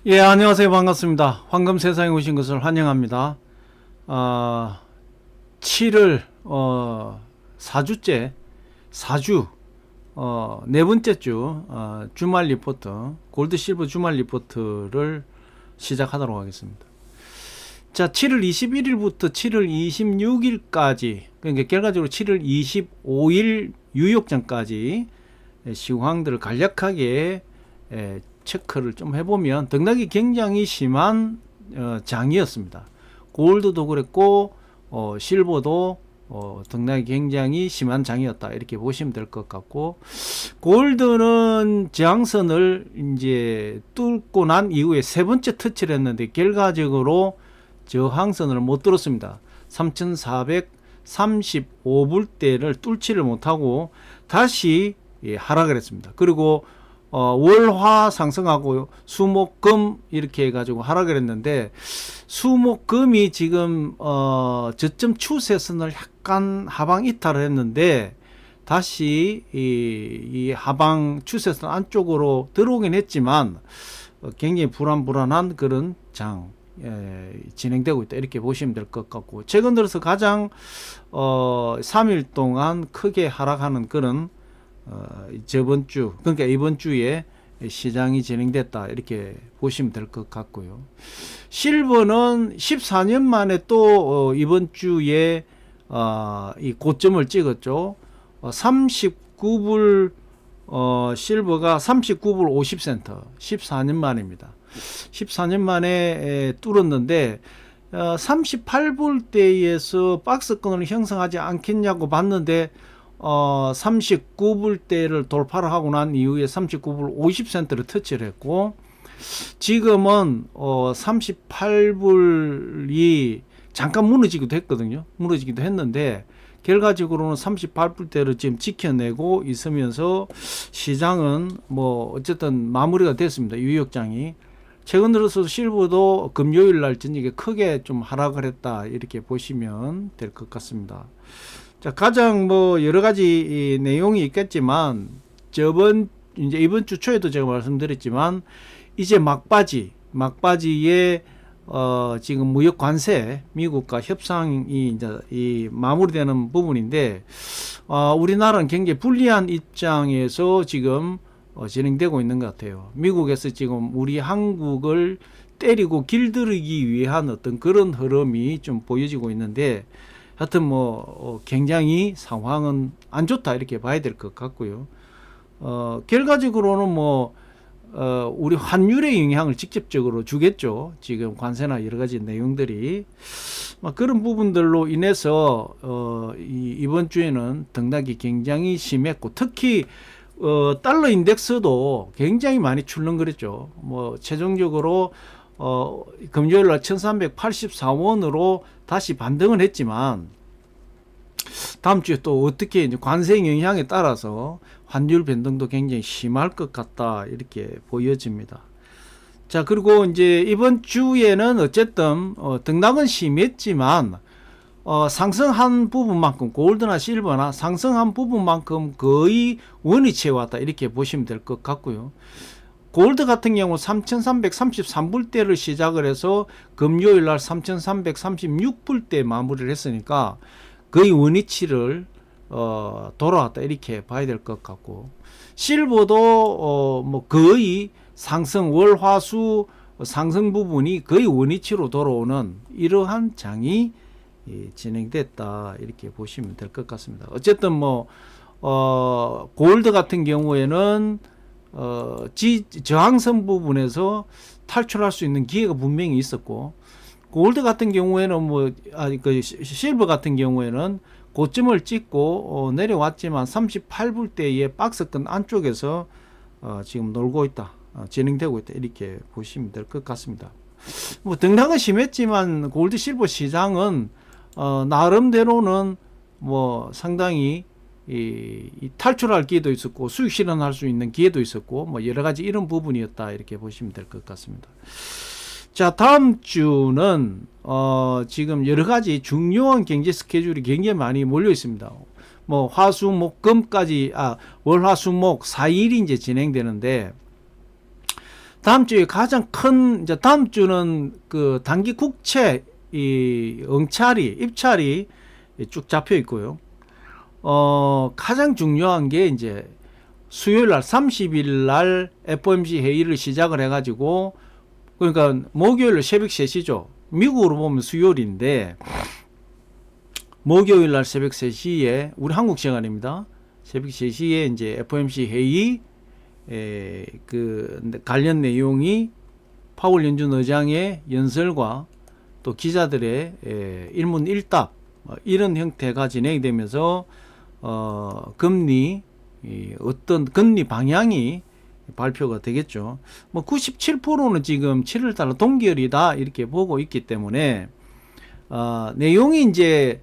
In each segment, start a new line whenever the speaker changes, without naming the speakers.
예, 안녕하세요. 반갑습니다. 황금 세상에 오신 것을 환영합니다. 7월, 4주째, 4주, 네 번째 주, 주말 리포트, 골드 실버 주말 리포트를 시작하도록 하겠습니다. 자, 7월 21일부터 7월 26일까지, 그러니까 결과적으로 7월 25일 뉴욕장까지 시황들을 간략하게 체크를 좀 해보면 등락이 굉장히 심한 장이었습니다. 골드도 그랬고 실버도 등락이 굉장히 심한 장이었다 이렇게 보시면 될 것 같고, 골드는 저항선을 이제 뚫고 난 이후에 세 번째 터치를 했는데 결과적으로 저항선을 못 뚫었습니다. 3435불대를 뚫지를 못하고 다시 하락을 했습니다. 그리고 월화 상승하고 수목금 이렇게 해가지고 하락을 했는데, 수목금이 지금 저점 추세선을 약간 하방 이탈을 했는데 다시 이 하방 추세선 안쪽으로 들어오긴 했지만 굉장히 불안한 그런 장 진행되고 있다 이렇게 보시면 될 것 같고, 최근 들어서 가장 3일 동안 크게 하락하는 그런 저번 주, 그러니까 이번 주에 시장이 진행됐다 이렇게 보시면 될 것 같고요. 실버는 14년 만에 또 이번 주에 이 고점을 찍었죠. 39불, 실버가 39불 50센트, 14년 만입니다. 14년 만에 뚫었는데 38불대에서 박스권을 형성하지 않겠냐고 봤는데 39불대를 돌파를 하고 난 이후에 39불 50센트를 터치를 했고, 지금은 38불이 잠깐 무너지기도 했거든요. 무너지기도 했는데 결과적으로는 38불대를 지금 지켜내고 있으면서 시장은 뭐 어쨌든 마무리가 됐습니다. 유역장이. 최근 들어서 실버도 금요일 날 저녁에 크게 좀 하락을 했다 이렇게 보시면 될 것 같습니다. 자, 가장 뭐 여러 가지 내용이 있겠지만 이제 이번 주 초에도 제가 말씀드렸지만 이제 막바지에 지금 무역 관세 미국과 협상이 이제 이 마무리되는 부분인데, 우리나라는 굉장히 불리한 입장에서 지금 진행되고 있는 것 같아요. 미국에서 지금 우리 한국을 때리고 길들이기 위한 어떤 그런 흐름이 좀 보여지고 있는데, 하여튼 뭐 굉장히 상황은 안 좋다 이렇게 봐야 될 것 같고요. 결과적으로는 뭐 우리 환율에 영향을 직접적으로 주겠죠. 지금 관세나 여러 가지 내용들이 그런 부분들로 인해서 이번 주에는 등락이 굉장히 심했고, 특히 달러 인덱스도 굉장히 많이 출렁거렸죠. 뭐 최종적으로 금요일 날 1384원으로 다시 반등을 했지만 다음 주에 또 어떻게 이제 관세 영향에 따라서 환율 변동도 굉장히 심할 것 같다 이렇게 보여집니다. 자, 그리고 이제 이번 주에는 어쨌든 등락은 심했지만 상승한 부분만큼, 골드나 실버나 상승한 부분만큼 거의 원위치에 왔다 이렇게 보시면 될 것 같고요. 골드 같은 경우 3333불대를 시작을 해서 금요일 날 3336불대 마무리를 했으니까 거의 원위치를 돌아왔다 이렇게 봐야 될 것 같고, 실버도 뭐 거의 상승 월화수 상승 부분이 거의 원위치로 돌아오는 이러한 장이 진행됐다 이렇게 보시면 될 것 같습니다. 어쨌든 뭐 골드 같은 경우에는 저항선 부분에서 탈출할 수 있는 기회가 분명히 있었고, 골드 같은 경우에는 실버 같은 경우에는 고점을 찍고 내려왔지만 38불대의 박스권 안쪽에서 지금 놀고 있다, 진행되고 있다 이렇게 보시면 될 것 같습니다. 뭐 등락은 심했지만 골드 실버 시장은 나름대로는 뭐 상당히 이 탈출할 기회도 있었고 수익 실현할 수 있는 기회도 있었고 뭐 여러 가지 이런 부분이었다 이렇게 보시면 될 것 같습니다. 자, 다음 주는 지금 여러 가지 중요한 경제 스케줄이 굉장히 많이 몰려 있습니다. 뭐 화수목금까지 월화수목 4일이 이제 진행되는데, 다음 주에 가장 큰, 이제 다음 주는 그 단기 국채 이 응찰이, 입찰이 쭉 잡혀 있고요. 가장 중요한 게 이제 수요일 날 30일 날 FOMC 회의를 시작을 해가지고, 그러니까 목요일 날 새벽 3시죠. 미국으로 보면 수요일인데, 목요일 날 새벽 3시에, 우리 한국 시간입니다. 새벽 3시에 이제 FOMC 회의, 그 관련 내용이 파월 연준 의장의 연설과 또 기자들의 일문일답 이런 형태가 진행되면서 금리 어떤 금리 방향이 발표가 되겠죠. 뭐 97%는 지금 7월달 동결이다 이렇게 보고 있기 때문에 내용이 이제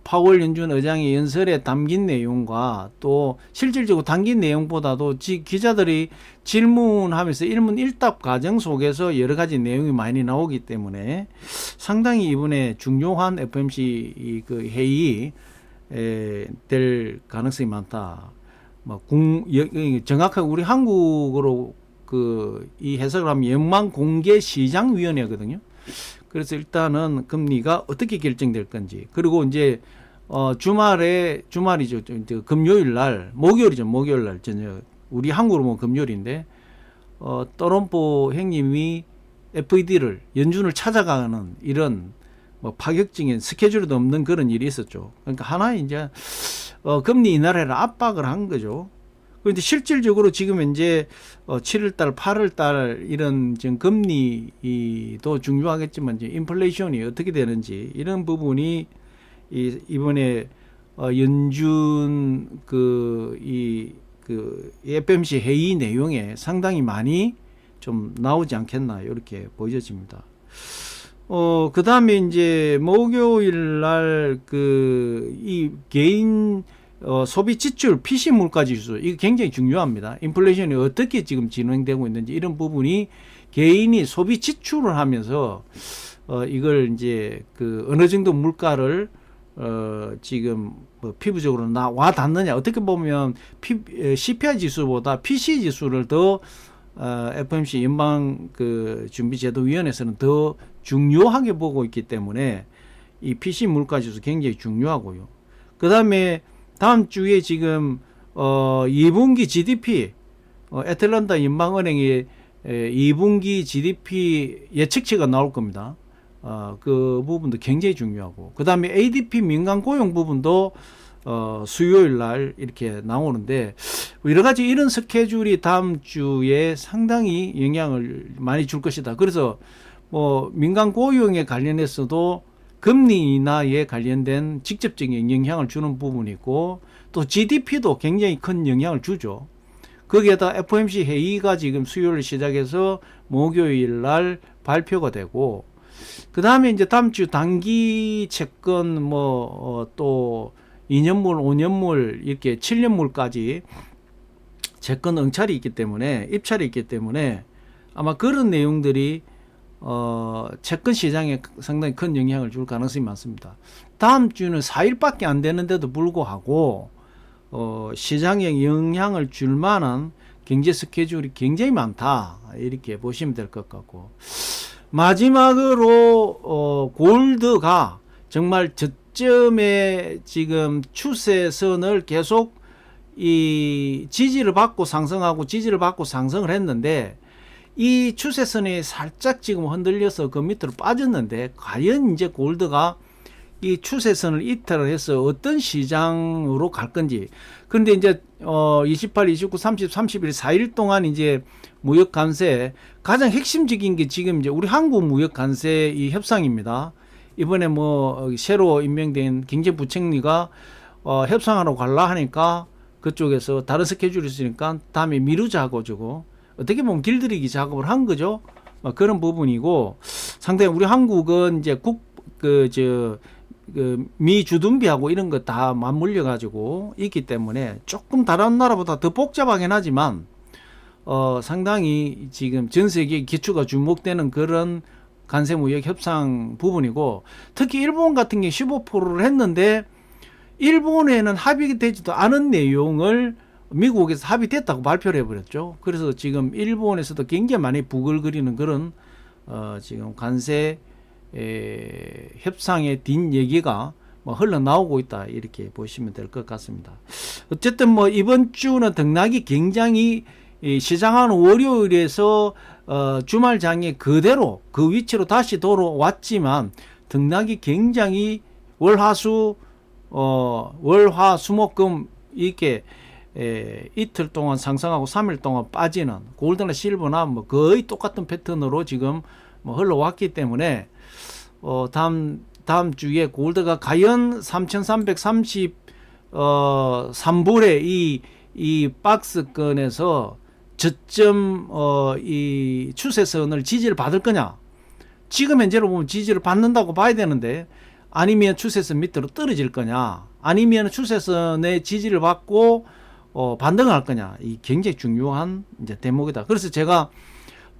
파월 연준 의장의 연설에 담긴 내용과 또 실질적으로 담긴 내용보다도 기자들이 질문하면서 일문일답 과정 속에서 여러 가지 내용이 많이 나오기 때문에 상당히 이번에 중요한 FOMC 그 회의 될 가능성이 많다. 뭐 정확하게 우리 한국어로 이 해석을 하면 연방공개시장위원회거든요. 그래서 일단은 금리가 어떻게 결정될 건지, 그리고 이제 주말이죠. 금요일 날, 목요일 날 저녁, 우리 한국으로 보면 금요일인데 트럼프 형님이 FED를 연준을 찾아가는 이런 뭐 파격적인 스케줄도 없는 그런 일이 있었죠. 그러니까 하나의 이제 금리 인하를 압박을 한 거죠. 그런데 실질적으로 지금 이제 7월달, 8월달 이런 지금 금리도 중요하겠지만 이제 인플레이션이 어떻게 되는지 이런 부분이 이번에 연준 FOMC 회의 내용에 상당히 많이 좀 나오지 않겠나 이렇게 보여집니다. 그 다음에 이제 목요일 날 이 개인 소비 지출 PC 물가 지수 이거 굉장히 중요합니다. 인플레이션이 어떻게 지금 진행되고 있는지 이런 부분이 개인이 소비 지출을 하면서 이걸 이제 어느 정도 물가를 지금 뭐 피부적으로 와 닿느냐, 어떻게 보면 CPI 지수보다 PC 지수를 더 FOMC 연방 준비제도위원회에서는 더 중요하게 보고 있기 때문에 이 PC 물가 지수 굉장히 중요하고요. 그 다음에 다음 주에 지금 2분기 GDP 애틀랜타 연방은행의 2분기 GDP 예측치가 나올 겁니다. 그 부분도 굉장히 중요하고, 그 다음에 ADP 민간 고용 부분도 수요일 날 이렇게 나오는데 여러 가지 이런 스케줄이 다음 주에 상당히 영향을 많이 줄 것이다. 그래서 뭐 민간 고용에 관련해서도 금리 인하에 관련된 직접적인 영향을 주는 부분이 있고, 또 GDP도 굉장히 큰 영향을 주죠. 거기에다 FOMC 회의가 지금 수요일 시작해서 목요일 날 발표가 되고, 그 다음에 이제 다음 주 단기 채권 또 2년물, 5년물 이렇게 7년물까지 채권 응찰이 있기 때문에, 입찰이 있기 때문에 아마 그런 내용들이 채권 시장에 상당히 큰 영향을 줄 가능성이 많습니다. 다음 주는 4일밖에 안 되는데도 불구하고 시장에 영향을 줄 만한 경제 스케줄이 굉장히 많다 이렇게 보시면 될 것 같고, 마지막으로 골드가 정말 저점에 지금 추세선을 계속 이 지지를 받고 상승하고 지지를 받고 상승을 했는데, 이 추세선이 살짝 지금 흔들려서 그 밑으로 빠졌는데, 과연 이제 골드가 이 추세선을 이탈을 해서 어떤 시장으로 갈 건지. 그런데 이제 28, 29, 30, 31, 4일 동안 이제 무역 관세 가장 핵심적인 게 지금 이제 우리 한국 무역 관세 이 협상입니다. 이번에 새로 임명된 경제부총리가 협상하러 갈라 하니까 그쪽에서 다른 스케줄이 있으니까 다음에 미루자고 저거 어떻게 보면 길들이기 작업을 한 거죠. 그런 부분이고, 상당히 우리 한국은 이제 미 주둔비하고 이런 거 다 맞물려 가지고 있기 때문에 조금 다른 나라보다 더 복잡하긴 하지만 상당히 지금 전 세계 기초가 주목되는 그런 관세무역 협상 부분이고, 특히 일본 같은 게 15%를 했는데 일본에는 합의되지도 않은 내용을 미국에서 합의됐다고 발표를 해버렸죠. 그래서 지금 일본에서도 굉장히 많이 부글거리는 그런 지금 관세 협상의 뒷 얘기가 뭐 흘러나오고 있다 이렇게 보시면 될 것 같습니다. 어쨌든 뭐 이번 주는 등락이 굉장히 시장은 월요일에서 주말장에 그대로 그 위치로 다시 돌아왔지만 등락이 굉장히 월화수목금 이렇게 이틀 동안 상승하고 3일 동안 빠지는 골드나 실버나 뭐 거의 똑같은 패턴으로 지금 뭐 흘러왔기 때문에 다음 주에 골드가 과연 3,333불의 이 박스권에서 저점 이 추세선을 지지를 받을 거냐? 지금 현재로 보면 지지를 받는다고 봐야 되는데 아니면 추세선 밑으로 떨어질 거냐? 아니면 추세선의 지지를 받고 반등을 할 거냐? 이 굉장히 중요한 이제 대목이다. 그래서 제가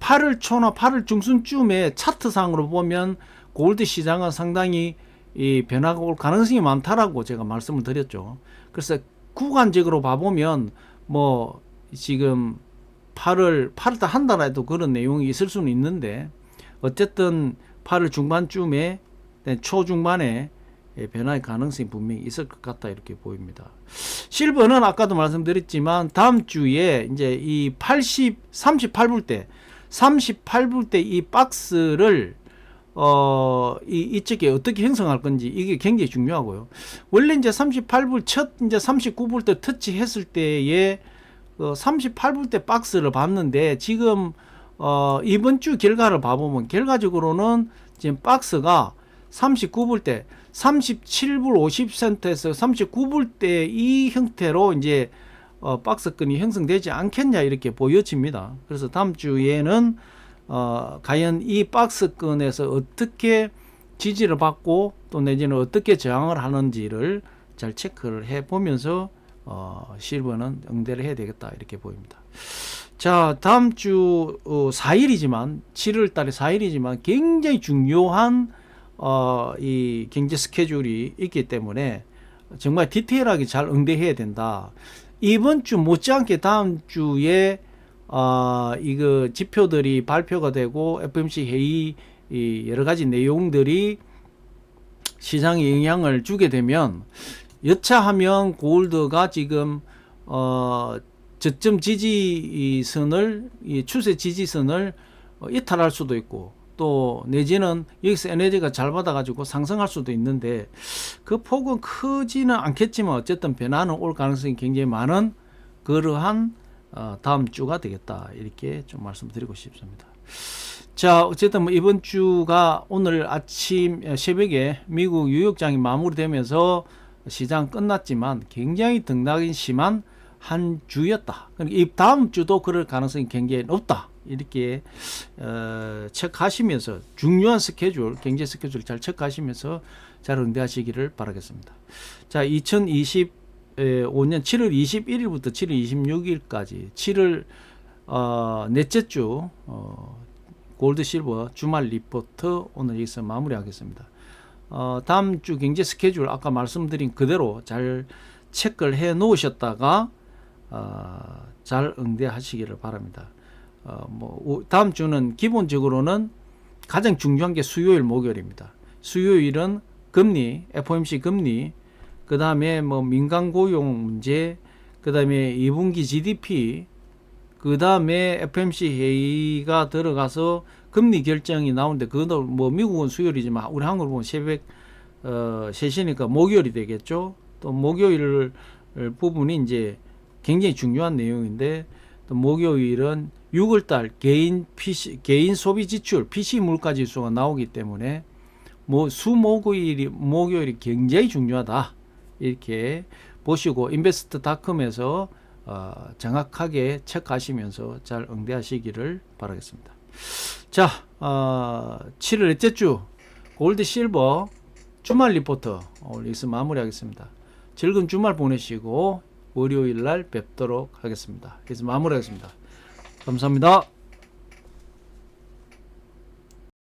8월 초나 8월 중순쯤에 차트상으로 보면 골드 시장은 상당히 이 변화가 올 가능성이 많다라고 제가 말씀을 드렸죠. 그래서 구간적으로 봐보면 뭐 지금 8월 달 한 달에도 그런 내용이 있을 수는 있는데 어쨌든 8월 중반쯤에 초중반에 변화의 가능성이 분명히 있을 것 같다 이렇게 보입니다. 실버는 아까도 말씀드렸지만 다음 주에 이제 이 38불 때 이 박스를 이쪽에 어떻게 형성할 건지 이게 굉장히 중요하고요. 원래 이제 38불 이제 39불 때 터치했을 때에 38불 때 박스를 봤는데 지금 이번 주 결과를 봐보면 결과적으로는 지금 박스가 39불 때 37불 50센트에서 39불 때 이 형태로 이제 박스권이 형성되지 않겠냐 이렇게 보여집니다. 그래서 다음 주에는 과연 이 박스권에서 어떻게 지지를 받고 또 내지는 어떻게 저항을 하는지를 잘 체크를 해 보면서 실버는 응대를 해야 되겠다 이렇게 보입니다. 자, 다음 주 4일이지만 7월 달에 4일이지만 굉장히 중요한 이 경제 스케줄이 있기 때문에 정말 디테일하게 잘 응대해야 된다. 이번 주 못지않게 다음 주에 이거 지표들이 발표가 되고 FOMC 회의 이 여러 가지 내용들이 시장에 영향을 주게 되면 여차하면 골드가 지금 저점 지지선을 이 추세 지지선을 이탈할 수도 있고 또 내지는 여기서 에너지가 잘 받아가지고 상승할 수도 있는데 그 폭은 크지는 않겠지만 어쨌든 변화는 올 가능성이 굉장히 많은 그러한 다음 주가 되겠다 이렇게 좀 말씀드리고 싶습니다. 자, 어쨌든 뭐 이번 주가 오늘 아침 새벽에 미국 뉴욕장이 마무리되면서 시장 끝났지만 굉장히 등락이 심한 한 주였다. 이 다음 주도 그럴 가능성이 굉장히 높다. 이렇게 체크하시면서 중요한 스케줄, 경제 스케줄 잘 체크하시면서 잘 응대하시기를 바라겠습니다. 자, 2025년 7월 21일부터 7월 26일까지 7월 넷째 주 골드 실버 주말 리포트 오늘 여기서 마무리하겠습니다. 다음 주 경제 스케줄 아까 말씀드린 그대로 잘 체크를 해 놓으셨다가 잘 응대하시기를 바랍니다. 뭐 다음 주는 기본적으로는 가장 중요한 게 수요일 목요일입니다. 수요일은 금리, FOMC 금리, 그 다음에 뭐 민간 고용 문제, 그 다음에 2분기 GDP, 그 다음에 FOMC 회의가 들어가서 금리 결정이 나오는데 그것도 뭐 미국은 수요일이지만 우리 한국을 보면 새벽 3시니까 목요일이 되겠죠. 또 목요일 부분이 이제 굉장히 중요한 내용인데 또 목요일은 6월달 개인 소비 지출 PC 물가 지수가 나오기 때문에 뭐 목요일이 굉장히 중요하다 이렇게 보시고 인베스트닷컴에서 정확하게 체크하시면서 잘 응대하시기를 바라겠습니다. 자, 7월 넷째 주 골드 실버 주말 리포트 오늘 여기서 마무리하겠습니다. 즐거운 주말 보내시고 월요일 날 뵙도록 하겠습니다. 그래서 마무리하겠습니다. 감사합니다.